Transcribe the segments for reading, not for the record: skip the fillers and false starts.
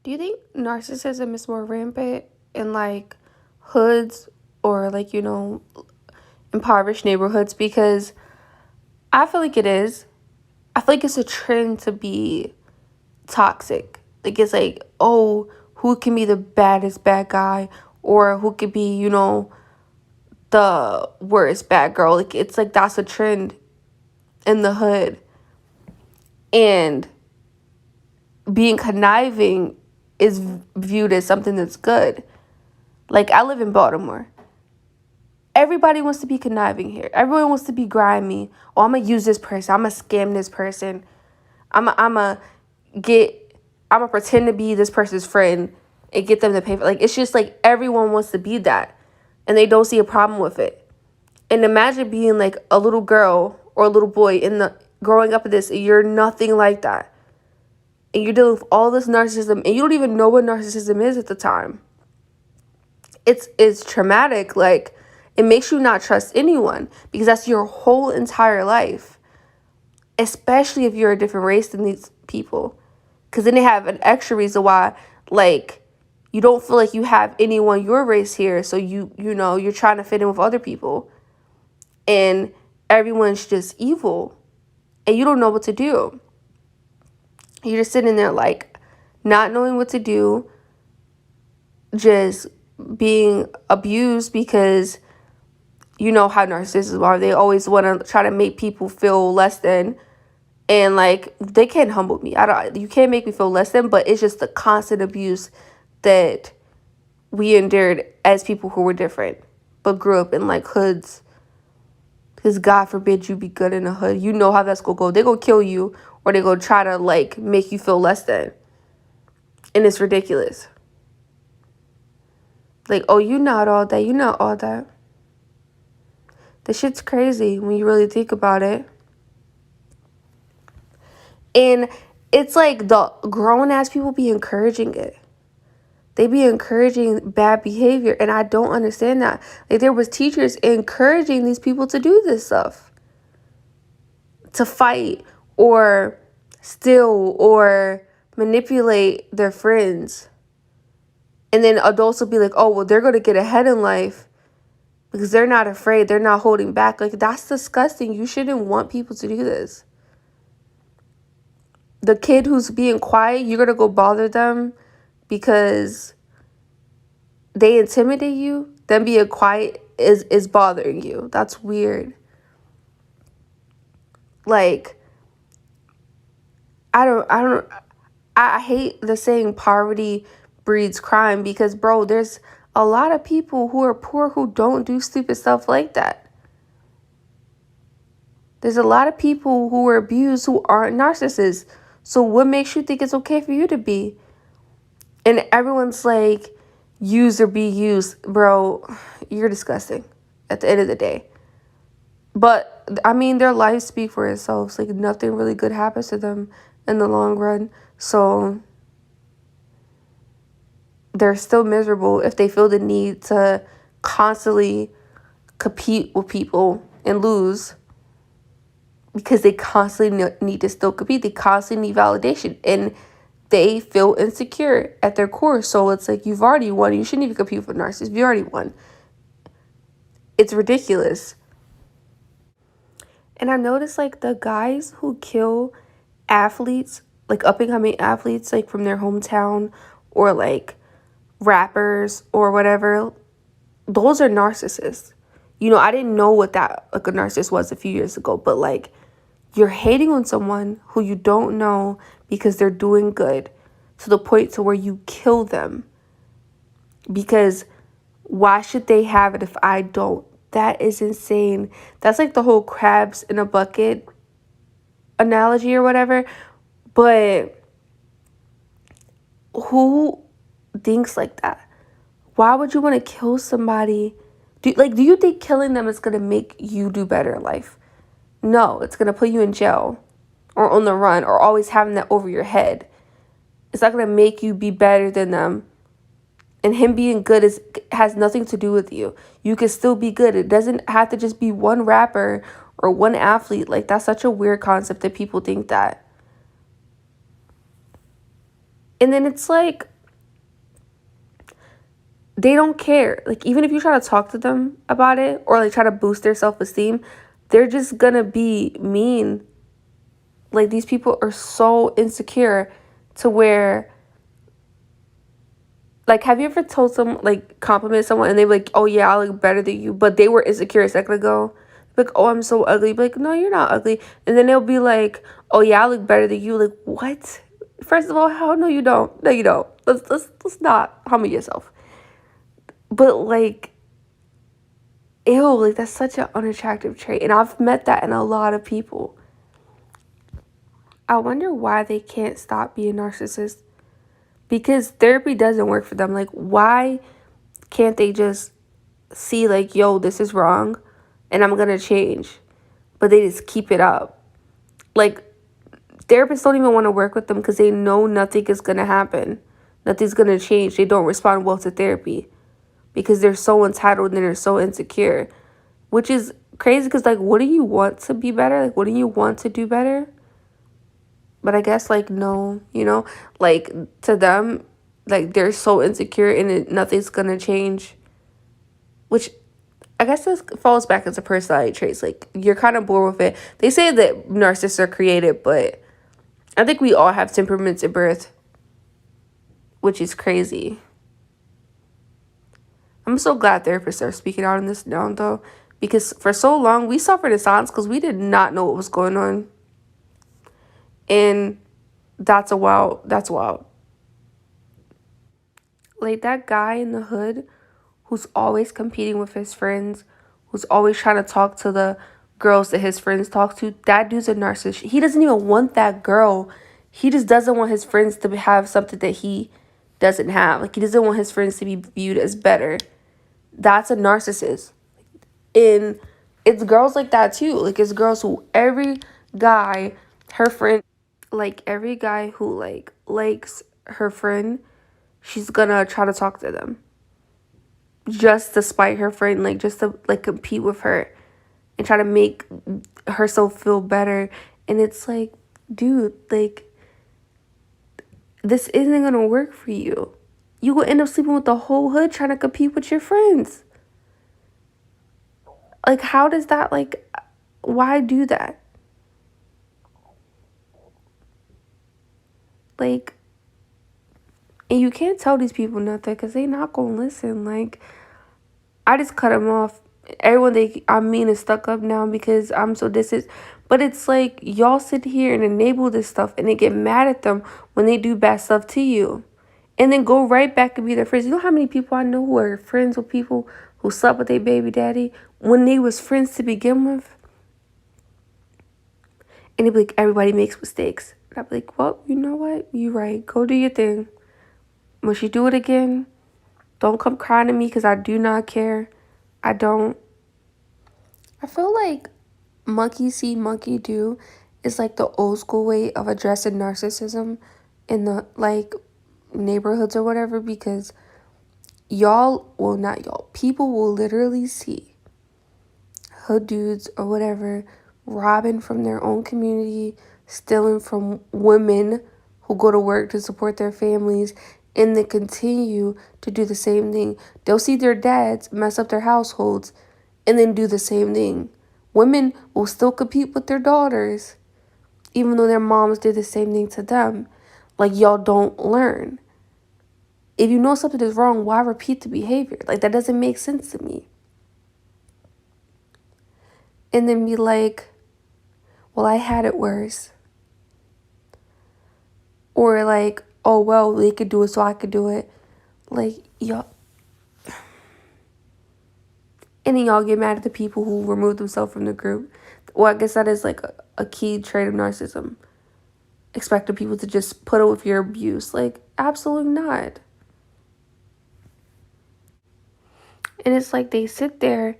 Do you think narcissism is more rampant in like hoods or like, impoverished neighborhoods? Because I feel like it is. I feel like it's a trend to be toxic. Like it's like, oh, who can be the baddest bad guy or who could be, the worst bad girl. Like it's like that's a trend in the hood. And being conniving is viewed as something that's good. Like I live in Baltimore. Everybody wants to be conniving here. Everyone wants to be grimy. Oh, I'm gonna use this person. I'm gonna scam this person. I'm gonna pretend to be this person's friend and get them to pay for. Like it's just like everyone wants to be that, and they don't see a problem with it. And imagine being like a little girl or a little boy in the growing up in this. You're nothing like that, and you're dealing with all this narcissism, and you don't even know what narcissism is at the time. It's traumatic. Like it makes you not trust anyone because that's your whole entire life, especially if you're a different race than these people, because then they have an extra reason why, like, you don't feel like you have anyone your race here, so you're trying to fit in with other people, and everyone's just evil, and you don't know what to do. You're just sitting there like not knowing what to do, just being abused because you know how narcissists are. They always want to try to make people feel less than, and like they can't humble me. You can't make me feel less than, but it's just the constant abuse that we endured as people who were different but grew up in like hoods. Because God forbid you be good in a hood. You know how that's gonna go. They're gonna kill you or they're gonna try to like make you feel less than. And it's ridiculous. Like, oh, you're not all that. You're not all that. The shit's crazy when you really think about it. And it's like the grown-ass people be encouraging it. They be encouraging bad behavior, and I don't understand that. Like, there was teachers encouraging these people to do this stuff. To fight or steal or manipulate their friends. And then adults will be like, oh, well, they're going to get ahead in life because they're not afraid. They're not holding back. Like, that's disgusting. You shouldn't want people to do this. The kid who's being quiet, you're going to go bother them because they intimidate you. Them being quiet is bothering you. That's weird. Like, I hate the saying poverty breeds crime because, bro, there's a lot of people who are poor who don't do stupid stuff like that. There's a lot of people who are abused who aren't narcissists. So what makes you think it's okay for you to be? And everyone's like, use or be used. Bro, you're disgusting at the end of the day. But, I mean, their lives speak for itself. Like, nothing really good happens to them in the long run. So they're still miserable if they feel the need to constantly compete with people and lose because they constantly need to still compete. They constantly need validation and they feel insecure at their core. So it's like, you've already won. You shouldn't even compete with narcissists. You already won. It's ridiculous. And I noticed like the guys who kill athletes, like up and coming athletes, like from their hometown or like rappers or whatever, those are narcissists. I didn't know what that like a narcissist was a few years ago, but like you're hating on someone who you don't know because they're doing good to the point to where you kill them. Because why should they have it if I don't? That is insane. That's like the whole crabs in a bucket analogy or whatever. But who thinks like that? Why would you want to kill somebody? Do you think killing them is going to make you do better in life? No, it's going to put you in jail or on the run or always having that over your head. It's not going to make you be better than them. And him being good has nothing to do with you. You can still be good. It doesn't have to just be one rapper or one athlete. Like, that's such a weird concept that people think that. And then it's like they don't care. Like, even if you try to talk to them about it or like try to boost their self-esteem, they're just gonna be mean. Like, these people are so insecure to where, like, have you ever told some, like, compliment someone and they be like, oh yeah, I look better than you, but they were insecure a second ago? Like, oh, I'm so ugly. Be like, no, you're not ugly. And then they'll be like, oh yeah, I look better than you. Like, what? First of all, how? No, you don't. No, you don't. Let's not humble yourself. But like, ew, like, that's such an unattractive trait. And I've met that in a lot of people. I wonder why they can't stop being narcissists. Because therapy doesn't work for them. Like, why can't they just see, like, yo, this is wrong and I'm gonna change? But they just keep it up. Like, therapists don't even want to work with them because they know nothing is gonna happen. Nothing's gonna change. They don't respond well to therapy because they're so entitled and they're so insecure. Which is crazy because, like, wouldn't you want to be better? Like, wouldn't you want to do better? But I guess, like, no, like, to them, like, they're so insecure and nothing's gonna change. Which, I guess this falls back into personality traits. Like, you're kind of bored with it. They say that narcissists are created, but I think we all have temperaments at birth, which is crazy. I'm so glad therapists are speaking out on this now, though, because for so long, we suffered in silence because we did not know what was going on. And that's wild. Like, that guy in the hood who's always competing with his friends, who's always trying to talk to the girls that his friends talk to, that dude's a narcissist. He doesn't even want that girl. He just doesn't want his friends to have something that he doesn't have. Like, he doesn't want his friends to be viewed as better. That's a narcissist. And it's girls like that too. Like, it's girls who every guy, her friend, like, every guy who, like, likes her friend, she's gonna try to talk to them just to spite her friend, like, just to, like, compete with her and try to make herself feel better. And it's like, dude, like, this isn't gonna work for you. You will end up sleeping with the whole hood trying to compete with your friends. Like, how does that, like, why do that? Like, and you can't tell these people nothing because they not gonna listen. Like, I just cut them off. Everyone I'm mean and stuck up now because I'm so distant. But it's like, y'all sit here and enable this stuff and they get mad at them when they do bad stuff to you. And then go right back and be their friends. You know how many people I know who are friends with people who slept with their baby daddy when they was friends to begin with? And they'd be like, everybody makes mistakes. And I'd be like, well, you know what? You're right. Go do your thing. When she do it again, don't come crying to me because I do not care. I don't. I feel like monkey see, monkey do is like the old school way of addressing narcissism in the, like, neighborhoods or whatever, because people will literally see hood dudes or whatever robbing from their own community, stealing from women who go to work to support their families, and they continue to do the same thing. They'll see their dads mess up their households and then do the same thing. Women will still compete with their daughters, even though their moms did the same thing to them. Like, y'all don't learn. If you know something is wrong, why repeat the behavior? Like, that doesn't make sense to me. And then be like, well, I had it worse. Or like, oh, well, they could do it, so I could do it. Like, y'all. And then y'all get mad at the people who remove themselves from the group. Well, I guess that is like a key trait of narcissism. Expecting people to just put up with your abuse. Like, absolutely not. And it's like they sit there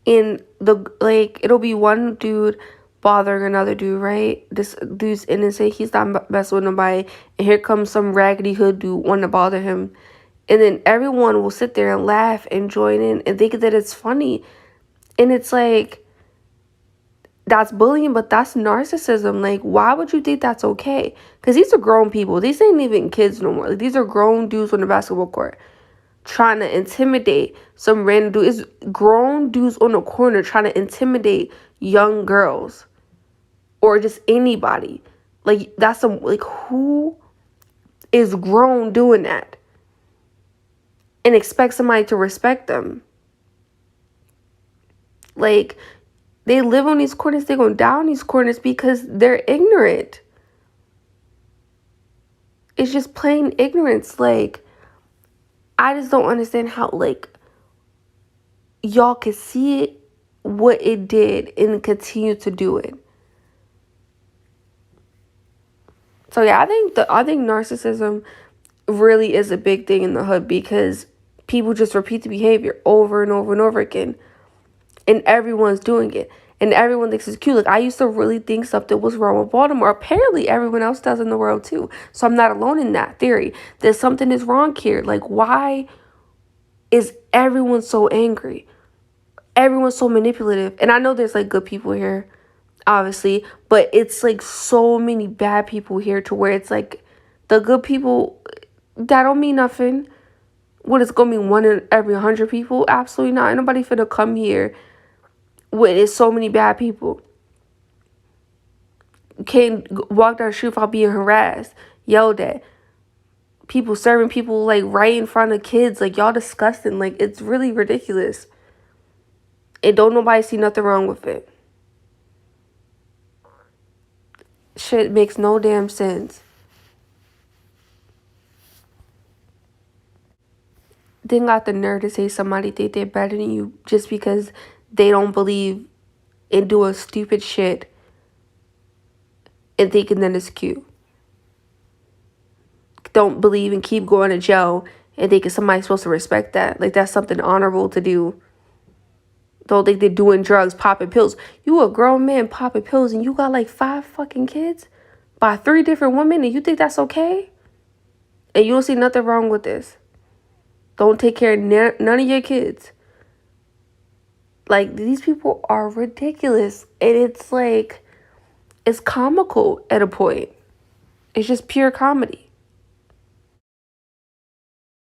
and it'll be one dude bothering another dude, right? This dude's innocent. He's not messing with nobody. And here comes some raggedy hood dude wanting to bother him. And then everyone will sit there and laugh and join in and think that it's funny. And it's like, that's bullying, but that's narcissism. Like, why would you think that's okay? Because these are grown people. These ain't even kids no more. Like, these are grown dudes on the basketball court. trying to intimidate some random dude. It's grown dudes on the corner trying to intimidate young girls or just anybody. Like, that's some, like, who is grown doing that and expect somebody to respect them? Like, they live on these corners, they go down these corners because they're ignorant. It's just plain ignorance. Like, I just don't understand how, like, y'all could see it, what it did, and continue to do it. So yeah, I think narcissism really is a big thing in the hood because people just repeat the behavior over and over and over again, and everyone's doing it, and everyone thinks it's cute. Like, I used to really think something was wrong with Baltimore. Apparently, everyone else does in the world too. So I'm not alone in that theory. That something is wrong here. Like, why is everyone so angry? Everyone's so manipulative. And I know there's like good people here, obviously, but it's like so many bad people here to where it's like the good people, that don't mean nothing. What, it's gonna be one in every 100 people? Absolutely not. Ain't nobody finna come here with it's so many bad people. You can't walk down the street without being harassed, yelled at. People serving people like right in front of kids. Like, y'all disgusting. Like, it's really ridiculous. And don't nobody see nothing wrong with it. Shit makes no damn sense. Then got the nerve to say somebody think they're better than you just because they don't believe in doing stupid shit and thinking that it's cute. Don't believe and keep going to jail and thinking somebody's supposed to respect that. Like, that's something honorable to do. Don't think they're doing drugs, popping pills. You a grown man popping pills and you got like 5 fucking kids by 3 different women and you think that's okay? And you don't see nothing wrong with this. Don't take care of none of your kids. Like, these people are ridiculous. And it's like, it's comical at a point. It's just pure comedy.